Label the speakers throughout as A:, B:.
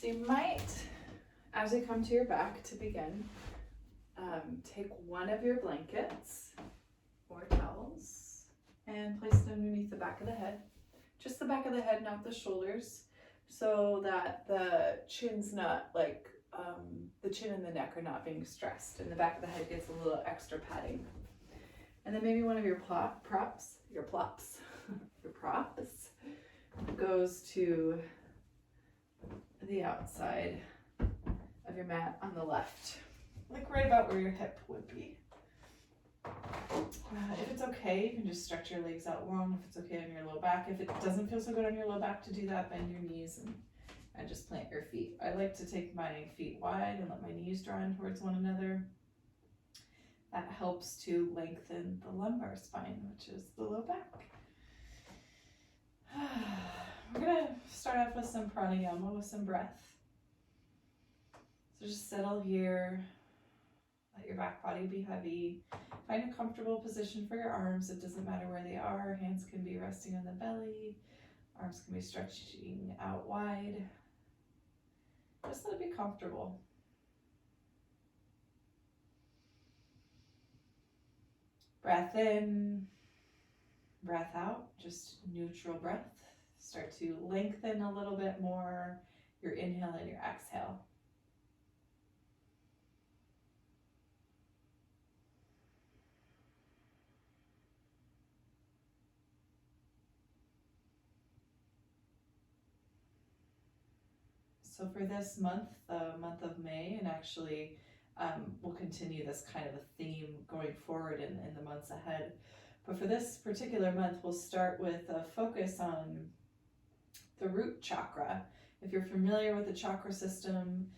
A: you might, as you come to your back to begin, take one of your blankets or towels and place it underneath the back of the head. Just the back of the head, not the shoulders, so that the chin's not like, the chin and the neck are not being stressed, and the back of the head gets a little extra padding. And then maybe one of your props goes to the outside of your mat on the left, like right about where your hip would be. If it's okay, you can just stretch your legs out long. If it's okay on your low back. If it doesn't feel so good on your low back to do that, bend your knees and just plant your feet. I like to take my feet wide and let my knees draw in towards one another. That helps to lengthen the lumbar spine, which is the low back. We're going to start off with some pranayama, with some breath. So just settle here. Let your back body be heavy. Find a comfortable position for your arms. It doesn't matter where they are. Hands can be resting on the belly. Arms can be stretching out wide. Just let it be comfortable. Breath in, breath out, just neutral breath. Start to lengthen a little bit more your inhale and your exhale. So for this month, the month of May, and actually we'll continue this kind of a theme going forward in the months ahead. But for this particular month, we'll start with a focus on the root chakra. If you're familiar with the chakra system,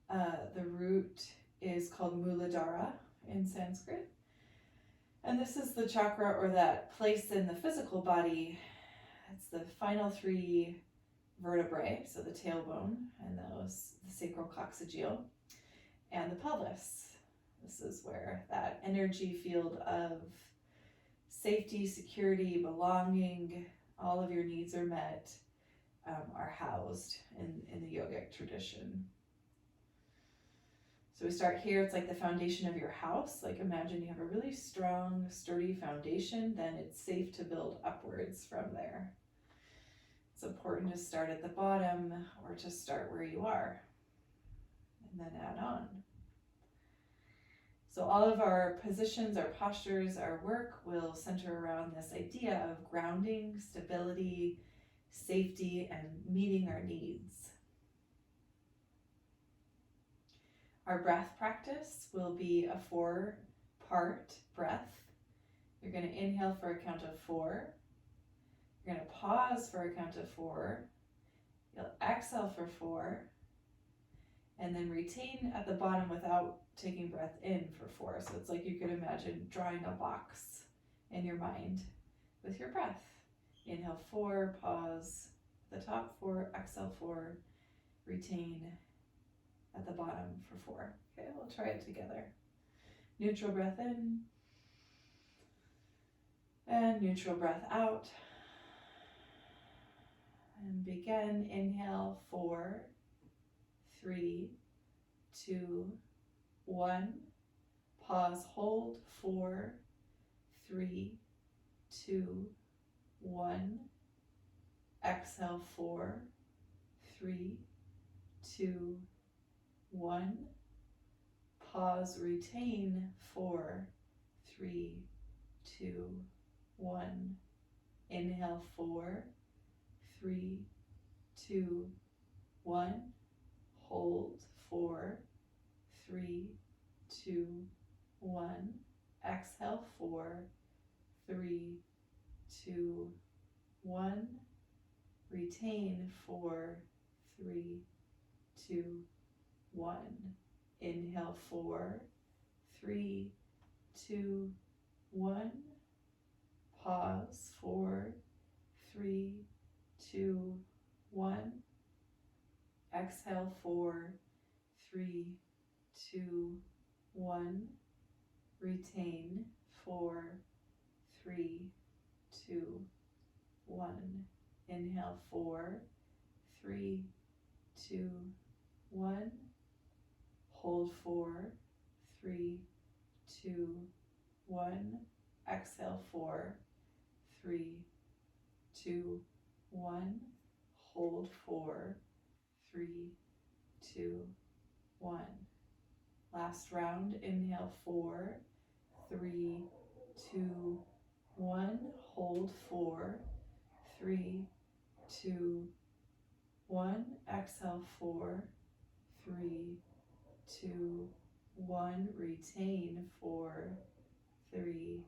A: the root is called Muladhara in Sanskrit. And this is the chakra, or that place in the physical body. It's the final three vertebrae, so the tailbone and the sacral coccygeal and the pelvis. This is where that energy field of safety, security, belonging, all of your needs are met, are housed in the yogic tradition. So we start here. It's like the foundation of your house. Like imagine you have a really strong, sturdy foundation, then it's safe to build upwards from there. It's important to start at the bottom or to start where you are and then add on. So all of our positions, our postures, our work will center around this idea of grounding, stability, safety, and meeting our needs. Our breath practice will be a 4-part breath. You're going to inhale for a count of 4. You're going to pause for a count of 4. You'll exhale for 4. And then retain at the bottom without taking breath in for 4. So it's like you could imagine drawing a box in your mind with your breath. Inhale 4, pause at the top 4, exhale 4, retain at the bottom for 4. Okay, we'll try it together. Neutral breath in and neutral breath out. And begin. Inhale 4, 3, 2, 1. Pause, hold 4, 3, 2, 1. Exhale 4, 3, 2, 1. Pause, retain 4, 3, 2, 1. Inhale 4, 3, 2, 1. Hold 4, 3, 2, 1. Exhale 4, 3, 2, 1. Retain 4, 3, 2, 1. Inhale 4, 3, 2, 1. Pause 4, 3, 2, 1. Exhale 4, 3, 2, 1. Retain 4, 3, 2, 1. Inhale 4, 3, 2, 1. Hold 4, 3, 2, 1. Exhale 4, 3, 2, 1. Hold 4, 3, 2, 1. Last round. Inhale 4, 3, 2, 1. Hold 4, 3, 2, 1. Exhale 4, 3, 2, 1. Retain 4, 3,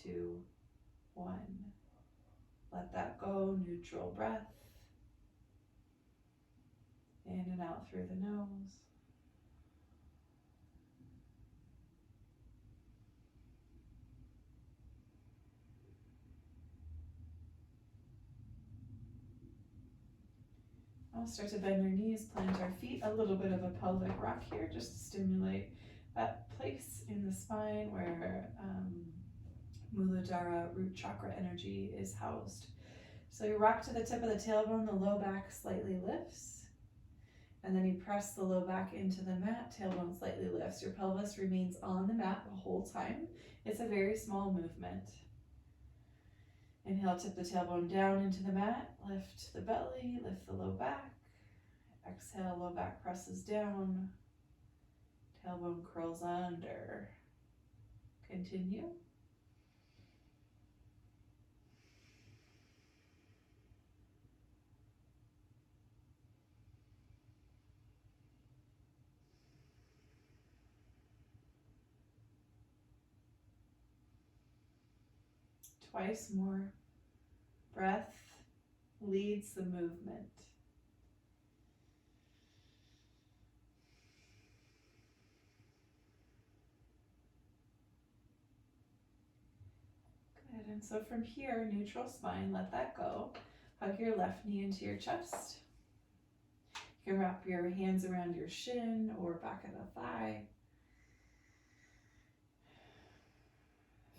A: 2, 1. Let that go. Neutral breath. In and out through the nose. I'll start to bend your knees, plant our feet, a little bit of a pelvic rock here just to stimulate that place in the spine where Muladhara, root chakra energy is housed. So you rock to the tip of the tailbone, the low back slightly lifts, and then you press the low back into the mat, tailbone slightly lifts. Your pelvis remains on the mat the whole time. It's a very small movement. Inhale, tip the tailbone down into the mat, lift the belly, lift the low back. Exhale, low back presses down, tailbone curls under. Continue. Twice more. Breath leads the movement. Good, and so from here, neutral spine, let that go. Hug your left knee into your chest. You can wrap your hands around your shin or back of the thigh.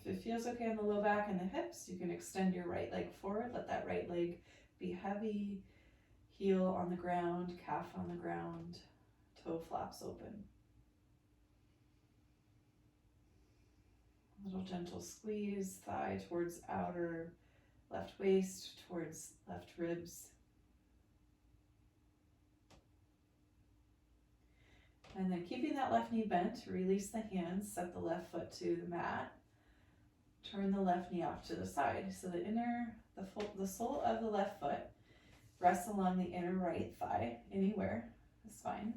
A: If it feels okay in the low back and the hips, you can extend your right leg forward. Let that right leg be heavy. Heel on the ground, calf on the ground, toe flaps open. A little gentle squeeze, thigh towards outer left waist, towards left ribs. And then keeping that left knee bent, release the hands, set the left foot to the mat. Turn the left knee off to the side. So the sole of the left foot rests along the inner right thigh, anywhere is fine,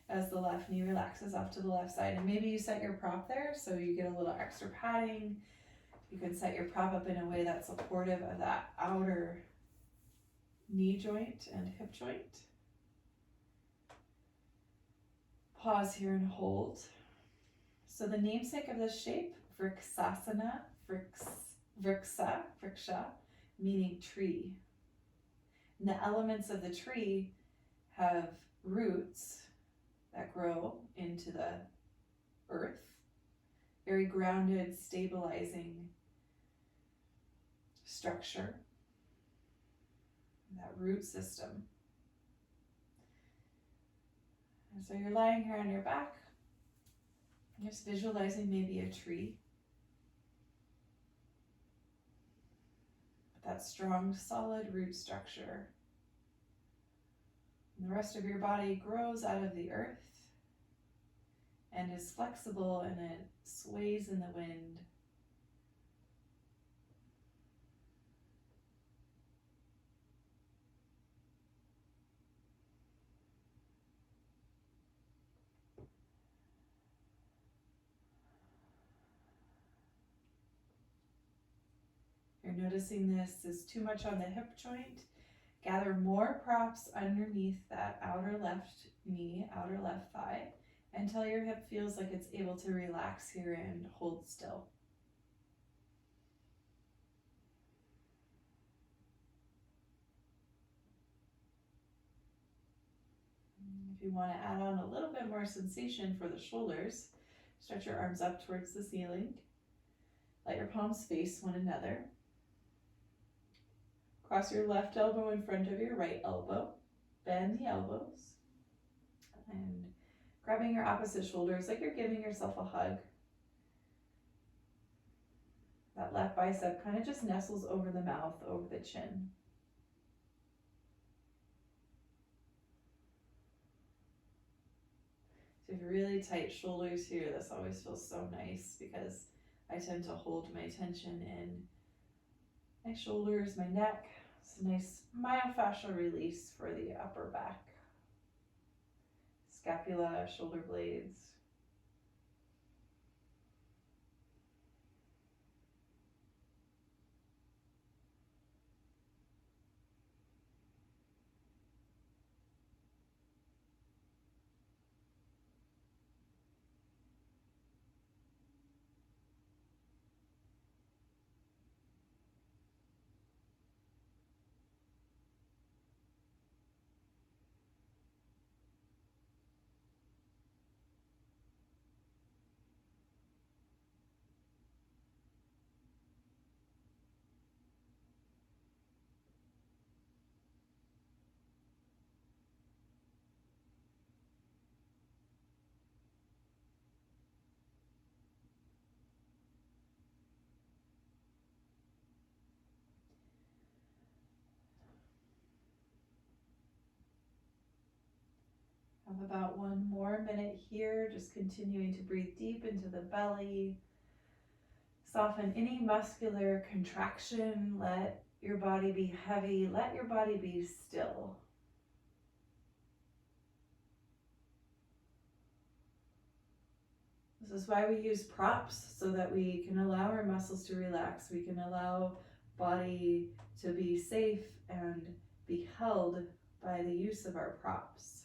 A: as the left knee relaxes off to the left side. And maybe you set your prop there so you get a little extra padding. You can set your prop up in a way that's supportive of that outer knee joint and hip joint. Pause here and hold. So the namesake of this shape, Vriksasana, Vriksha, meaning tree. And the elements of the tree have roots that grow into the earth, very grounded, stabilizing structure, that root system. And so you're lying here on your back, just visualizing maybe a tree. That strong, solid root structure. And the rest of your body grows out of the earth and is flexible, and it sways in the wind. You're noticing this is too much on the hip joint. Gather more props underneath that outer left knee, outer left thigh, until your hip feels like it's able to relax here and hold still. If you want to add on a little bit more sensation for the shoulders, stretch your arms up towards the ceiling. Let your palms face one another. Cross your left elbow in front of your right elbow. Bend the elbows. and grabbing your opposite shoulders like you're giving yourself a hug. That left bicep kind of just nestles over the mouth, over the chin. So if you have really tight shoulders here, this always feels so nice because I tend to hold my tension in my shoulders, my neck. It's a nice myofascial release for the upper back. Scapula, shoulder blades. Have about 1 more minute here, just continuing to breathe deep into the belly. Soften any muscular contraction. Let your body be heavy. Let your body be still. This is why we use props, so that we can allow our muscles to relax. We can allow body to be safe and be held by the use of our props.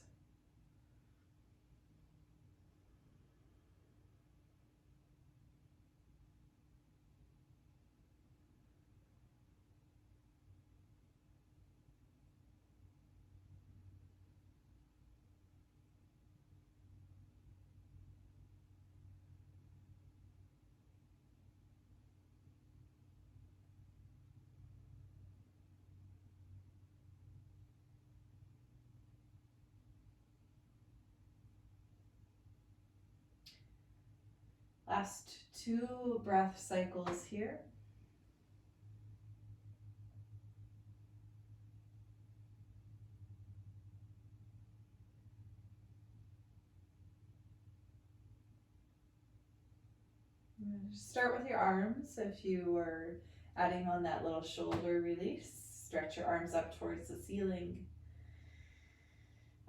A: Last 2 breath cycles here. Start with your arms. If you were adding on that little shoulder release, stretch your arms up towards the ceiling.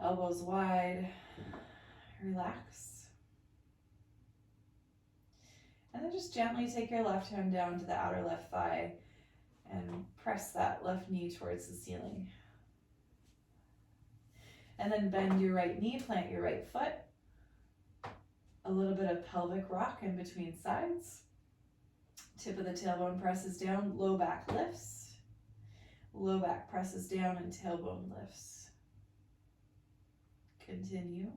A: Elbows wide. Relax. And then just gently take your left hand down to the outer left thigh and press that left knee towards the ceiling. And then bend your right knee, plant your right foot. A little bit of pelvic rock in between sides. Tip of the tailbone presses down, low back lifts. Low back presses down and tailbone lifts. Continue.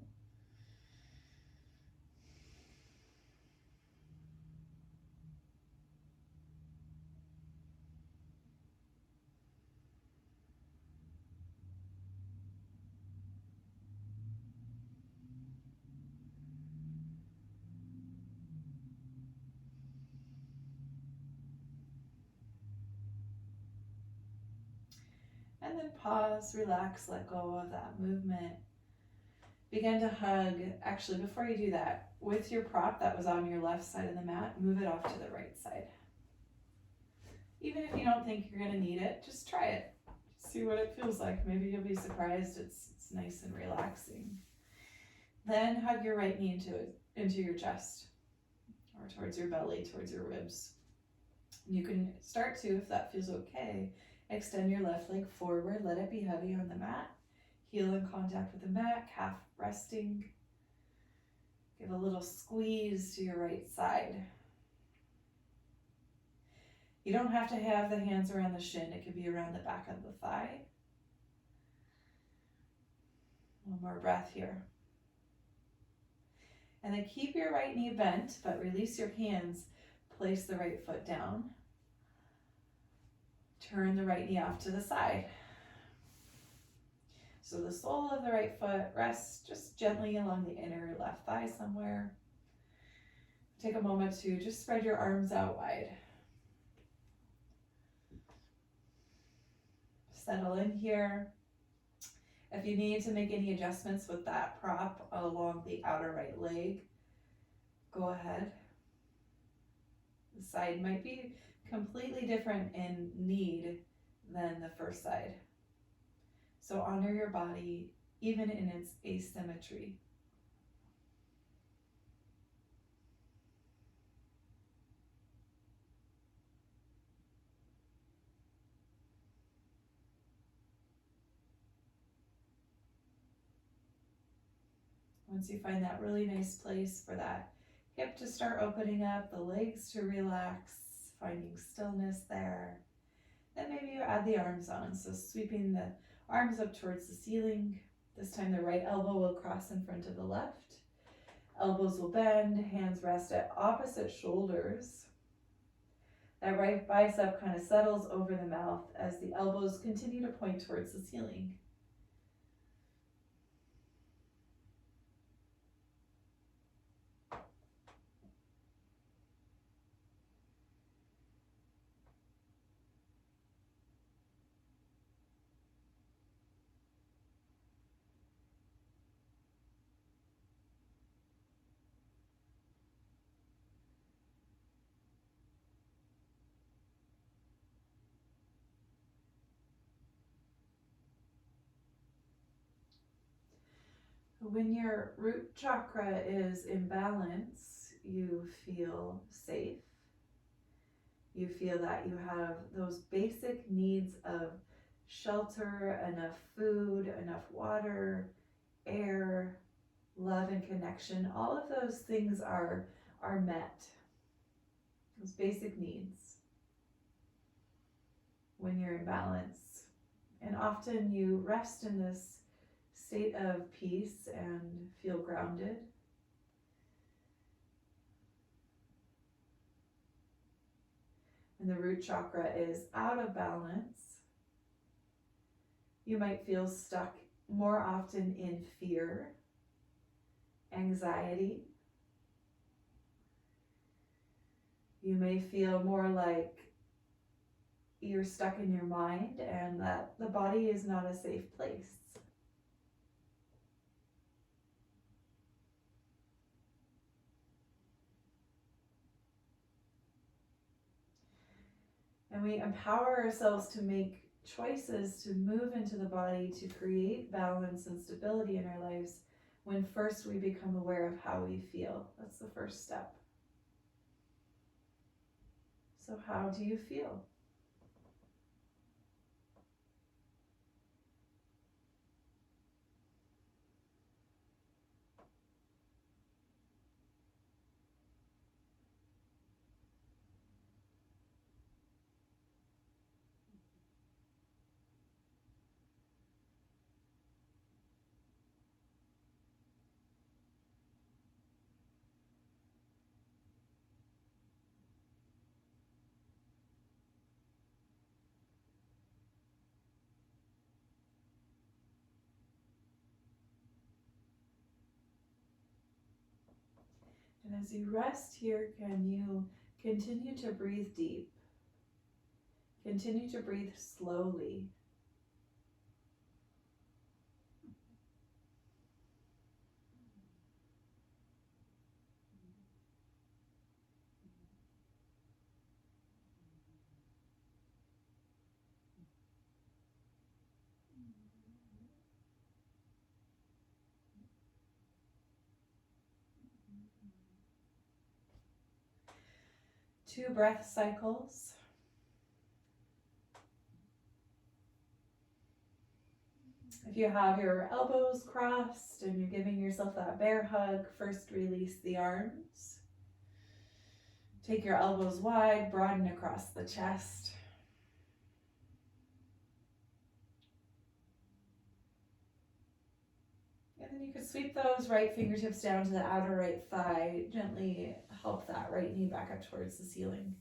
A: And then pause, relax, let go of that movement. Begin to hug. Actually, before you do that, with your prop that was on your left side of the mat, move it off to the right side. Even if you don't think you're going to need it, just try it. See what it feels like. Maybe you'll be surprised. It's nice and relaxing. Then hug your right knee into your chest, or towards your belly, towards your ribs. You can start to, if that feels okay, extend your left leg forward, let it be heavy on the mat. Heel in contact with the mat, calf resting. Give a little squeeze to your right side. You don't have to have the hands around the shin. It could be around the back of the thigh. One more breath here. And then keep your right knee bent, but release your hands. Place the right foot down. Turn the right knee off to the side. So the sole of the right foot rests just gently along the inner left thigh somewhere. Take a moment to just spread your arms out wide. Settle in here. If you need to make any adjustments with that prop along the outer right leg, go ahead. The side might be completely different in need than the first side. So honor your body even in its asymmetry. Once you find that really nice place for that hip to start opening up, the legs to relax, finding stillness there, then maybe you add the arms on. So sweeping the arms up towards the ceiling. This time the right elbow will cross in front of the left. Elbows will bend, hands rest at opposite shoulders. That right bicep kind of settles over the mouth as the elbows continue to point towards the ceiling. When your root chakra is in balance, you feel safe. You feel that you have those basic needs of shelter, enough food, enough water, air, love and connection. All of those things are met. Those basic needs when you're in balance. And often you rest in this state of peace and feel grounded. When the root chakra is out of balance, you might feel stuck more often in fear, anxiety. You may feel more like you're stuck in your mind and that the body is not a safe place. And we empower ourselves to make choices to move into the body to create balance and stability in our lives when first we become aware of how we feel. That's the first step. So how do you feel? And as you rest here, can you continue to breathe deep? Continue to breathe slowly. Two breath cycles. If you have your elbows crossed and you're giving yourself that bear hug, first release the arms. Take your elbows wide, broaden across the chest. And then you could sweep those right fingertips down to the outer right thigh. Gently help that right knee back up towards the ceiling.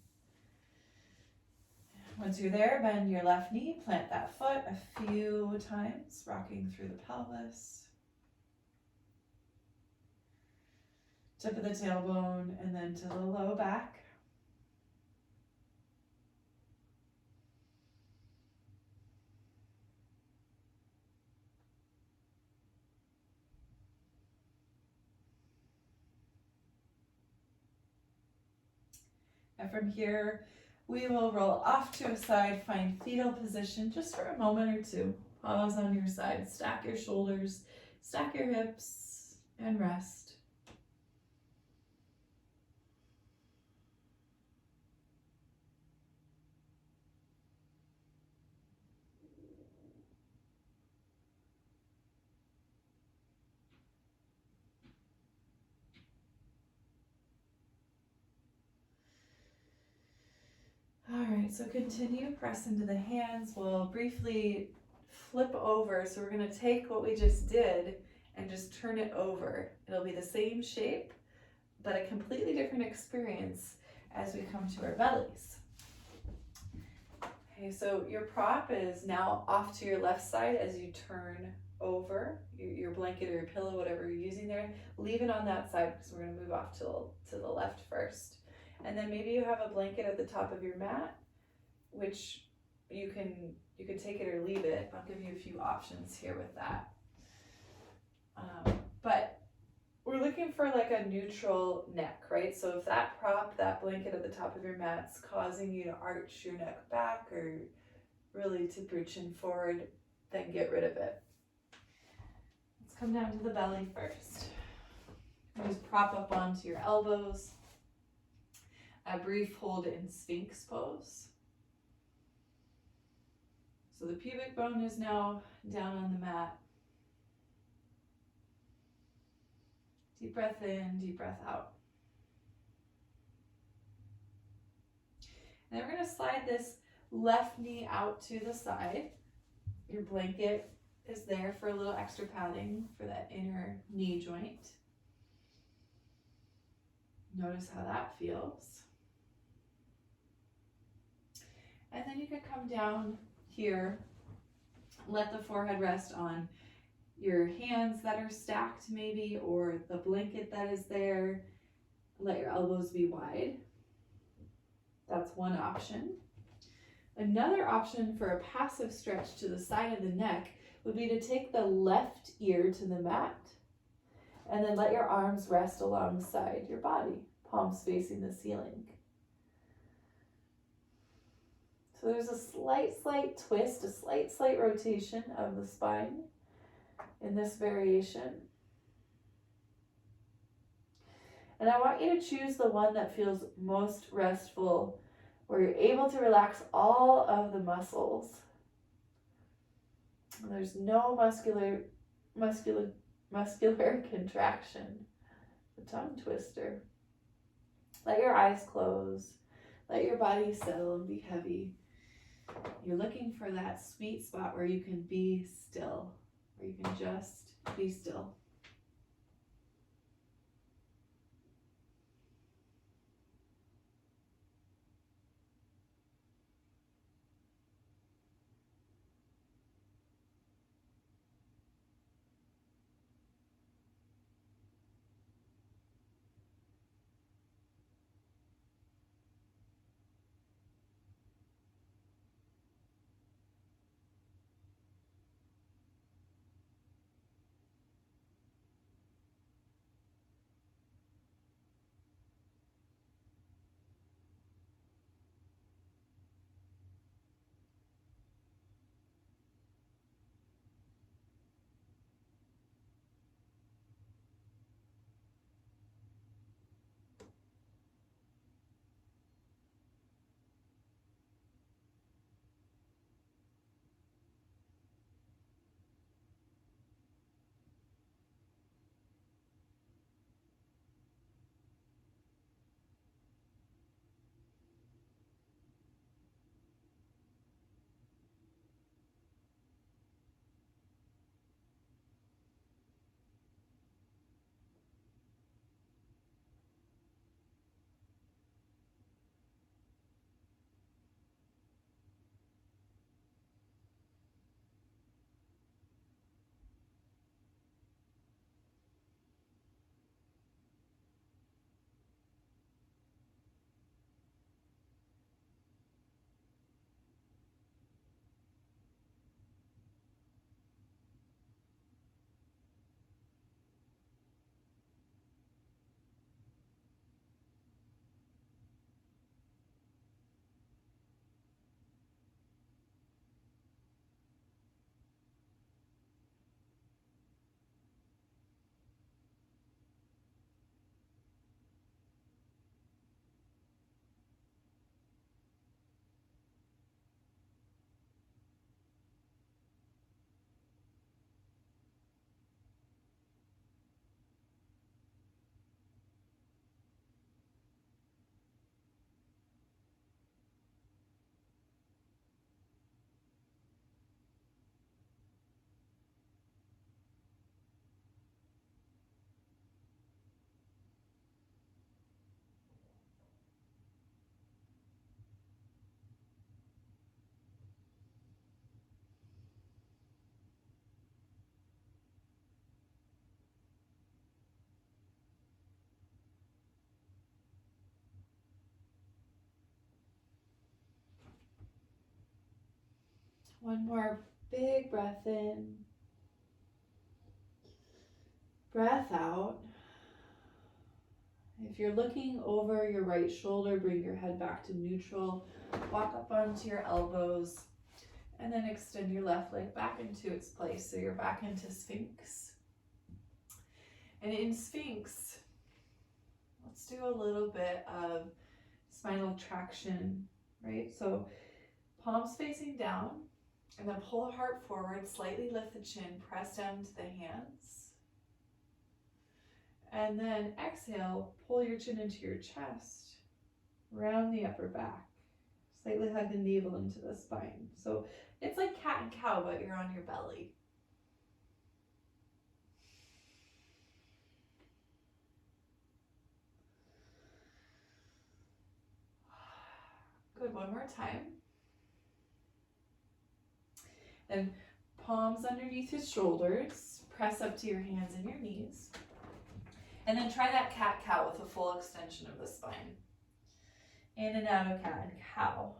A: Once you're there, bend your left knee, plant that foot a few times, rocking through the pelvis. Tip of the tailbone and then to the low back. And from here, we will roll off to a side, find fetal position just for a moment or two. Pause on your side, stack your shoulders, stack your hips, and rest. All right, so continue, press into the hands. We'll briefly flip over. So we're gonna take what we just did and just turn it over. It'll be the same shape, but a completely different experience as we come to our bellies. Okay, so your prop is now off to your left side as you turn over your blanket or your pillow, whatever you're using there. Leave it on that side because we're gonna move off to the left first. And then maybe you have a blanket at the top of your mat, which you can take it or leave it. I'll give you a few options here with that. But we're looking for like a neutral neck, right? So if that prop, that blanket at the top of your mat's causing you to arch your neck back or really tip your chin forward, then get rid of it. Let's come down to the belly first. Just prop up onto your elbows. A brief hold in Sphinx pose. So the pubic bone is now down on the mat. Deep breath in, deep breath out. And then we're going to slide this left knee out to the side. Your blanket is there for a little extra padding for that inner knee joint. Notice how that feels. And then you can come down here, let the forehead rest on your hands that are stacked maybe, or the blanket that is there. Let your elbows be wide. That's one option. Another option for a passive stretch to the side of the neck would be to take the left ear to the mat and then let your arms rest alongside your body, palms facing the ceiling. So there's a slight twist, a slight rotation of the spine in this variation. And I want you to choose the one that feels most restful, where you're able to relax all of the muscles. And there's no muscular contraction. The tongue twister. Let your eyes close. Let your body settle and be heavy. You're looking for that sweet spot where you can be still, where you can just be still. One more big breath in. Breath out. If you're looking over your right shoulder, bring your head back to neutral. Walk up onto your elbows and then extend your left leg back into its place. So you're back into Sphinx. And in Sphinx, let's do a little bit of spinal traction, right? So palms facing down, and then pull the heart forward, slightly lift the chin, press down to the hands. And then exhale, pull your chin into your chest, round the upper back, slightly hug the navel into the spine. So it's like cat and cow, but you're on your belly. Good, one more time. Then palms underneath your shoulders, press up to your hands and your knees. And then try that cat-cow with a full extension of the spine. In and out of cat and cow.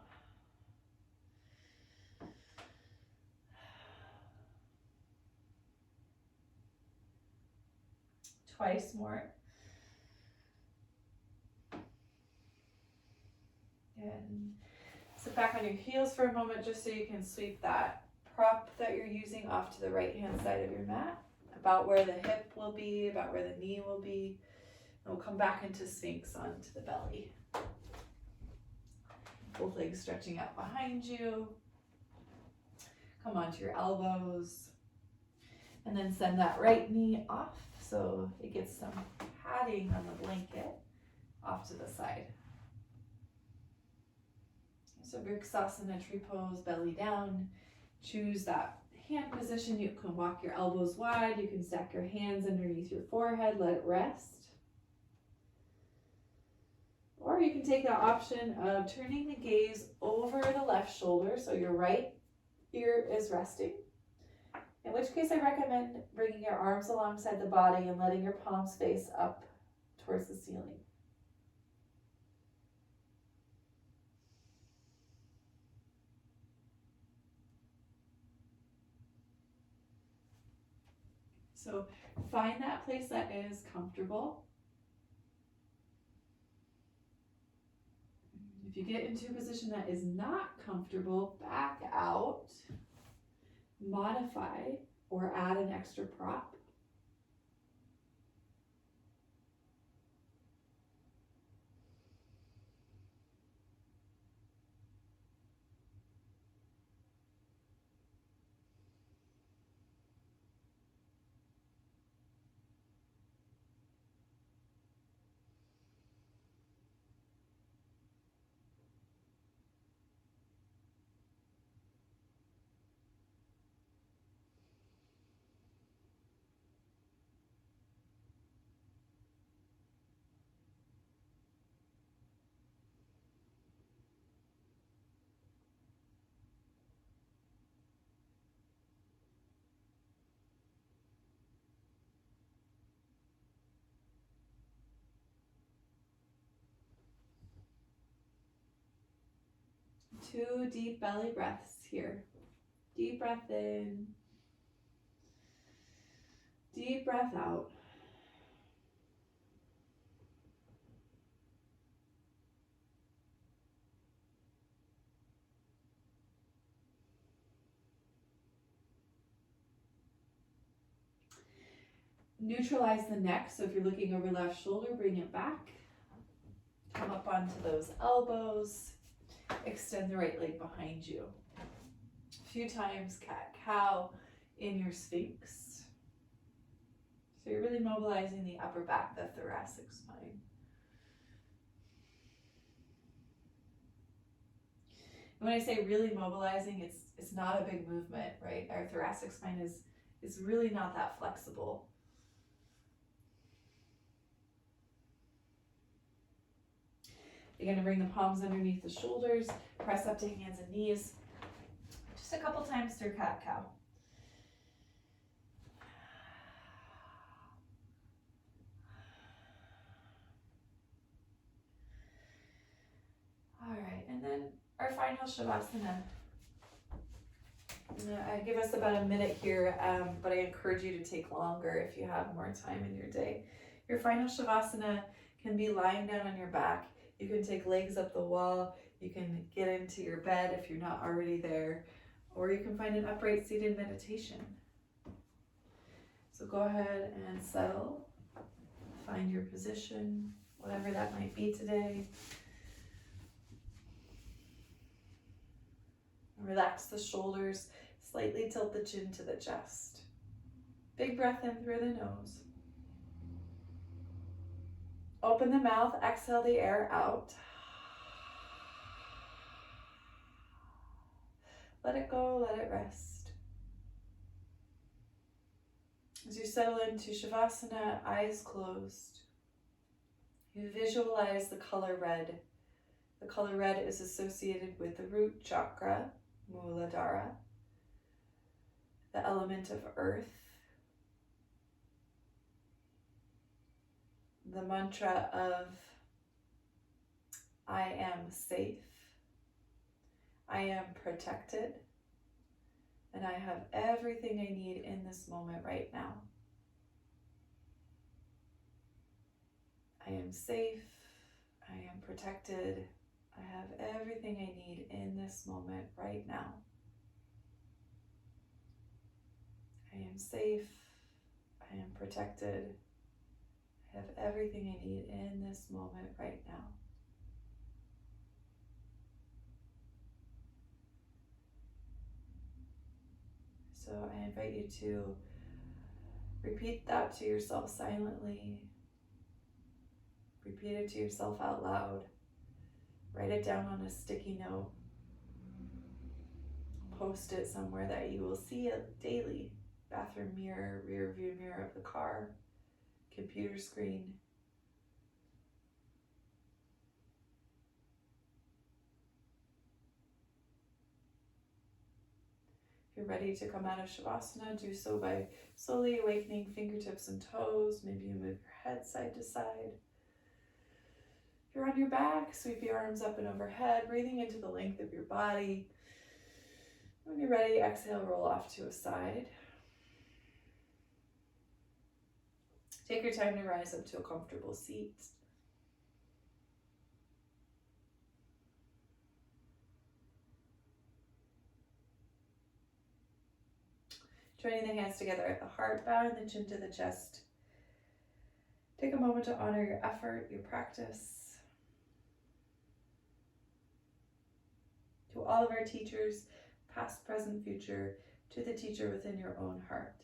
A: Twice more. And sit back on your heels for a moment just so you can sweep that prop that you're using off to the right-hand side of your mat. About where the hip will be, about where the knee will be. And we'll come back into Sphinx onto the belly. Both legs stretching out behind you. Come onto your elbows. And then send that right knee off so it gets some padding on the blanket off to the side. So Vriksasana, tree pose, belly down. Choose that hand position. You can walk your elbows wide. You can stack your hands underneath your forehead. Let it rest. Or you can take the option of turning the gaze over the left shoulder so your right ear is resting. In which case I recommend bringing your arms alongside the body and letting your palms face up towards the ceiling. So find that place that is comfortable. If you get into a position that is not comfortable, back out, modify, or add an extra prop. Two deep belly breaths here. Deep breath in. Deep breath out. Neutralize the neck. So if you're looking over left shoulder, bring it back. Come up onto those elbows. Extend the right leg behind you. A few times cat-cow in your Sphinx. So you're really mobilizing the upper back, the thoracic spine. And when I say really mobilizing, it's not a big movement, right? Our thoracic spine is really not that flexible. You're going to bring the palms underneath the shoulders, press up to hands and knees. Just a couple times through cat-cow. All right, and then our final Shavasana. I give us about a minute here, but I encourage you to take longer if you have more time in your day. Your final Shavasana can be lying down on your back. You can take legs up the wall. You can get into your bed if you're not already there, or you can find an upright seated meditation. So go ahead and settle. Find your position, whatever that might be today. Relax the shoulders, slightly tilt the chin to the chest. Big breath in through the nose. Open the mouth, exhale the air out. Let it go, let it rest. As you settle into Shavasana, eyes closed, you visualize the color red. The color red is associated with the Root Chakra, Muladhara, the element of earth. The mantra of I am safe, I am protected, and I have everything I need in this moment right now. I am safe, I am protected, I have everything I need in this moment right now. I am safe, I am protected, I have everything I need in this moment right now. So I invite you to repeat that to yourself silently. Repeat it to yourself out loud. Write it down on a sticky note. Post it somewhere that you will see it daily. Bathroom mirror, rear view mirror of the car, computer screen. If you're ready to come out of Shavasana, do so by slowly awakening fingertips and toes. Maybe you move your head side to side. If you're on your back, sweep your arms up and overhead, breathing into the length of your body. When you're ready, exhale, roll off to a side. Take your time to rise up to a comfortable seat. Joining the hands together at the heart, bowing the chin to the chest. Take a moment to honor your effort, your practice. To all of our teachers, past, present, future, to the teacher within your own heart.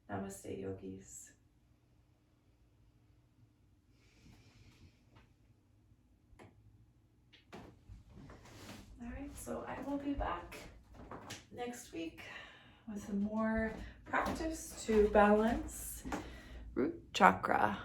A: Namaste, yogis. All right, so I will be back next week with some more practice to balance Root Chakra.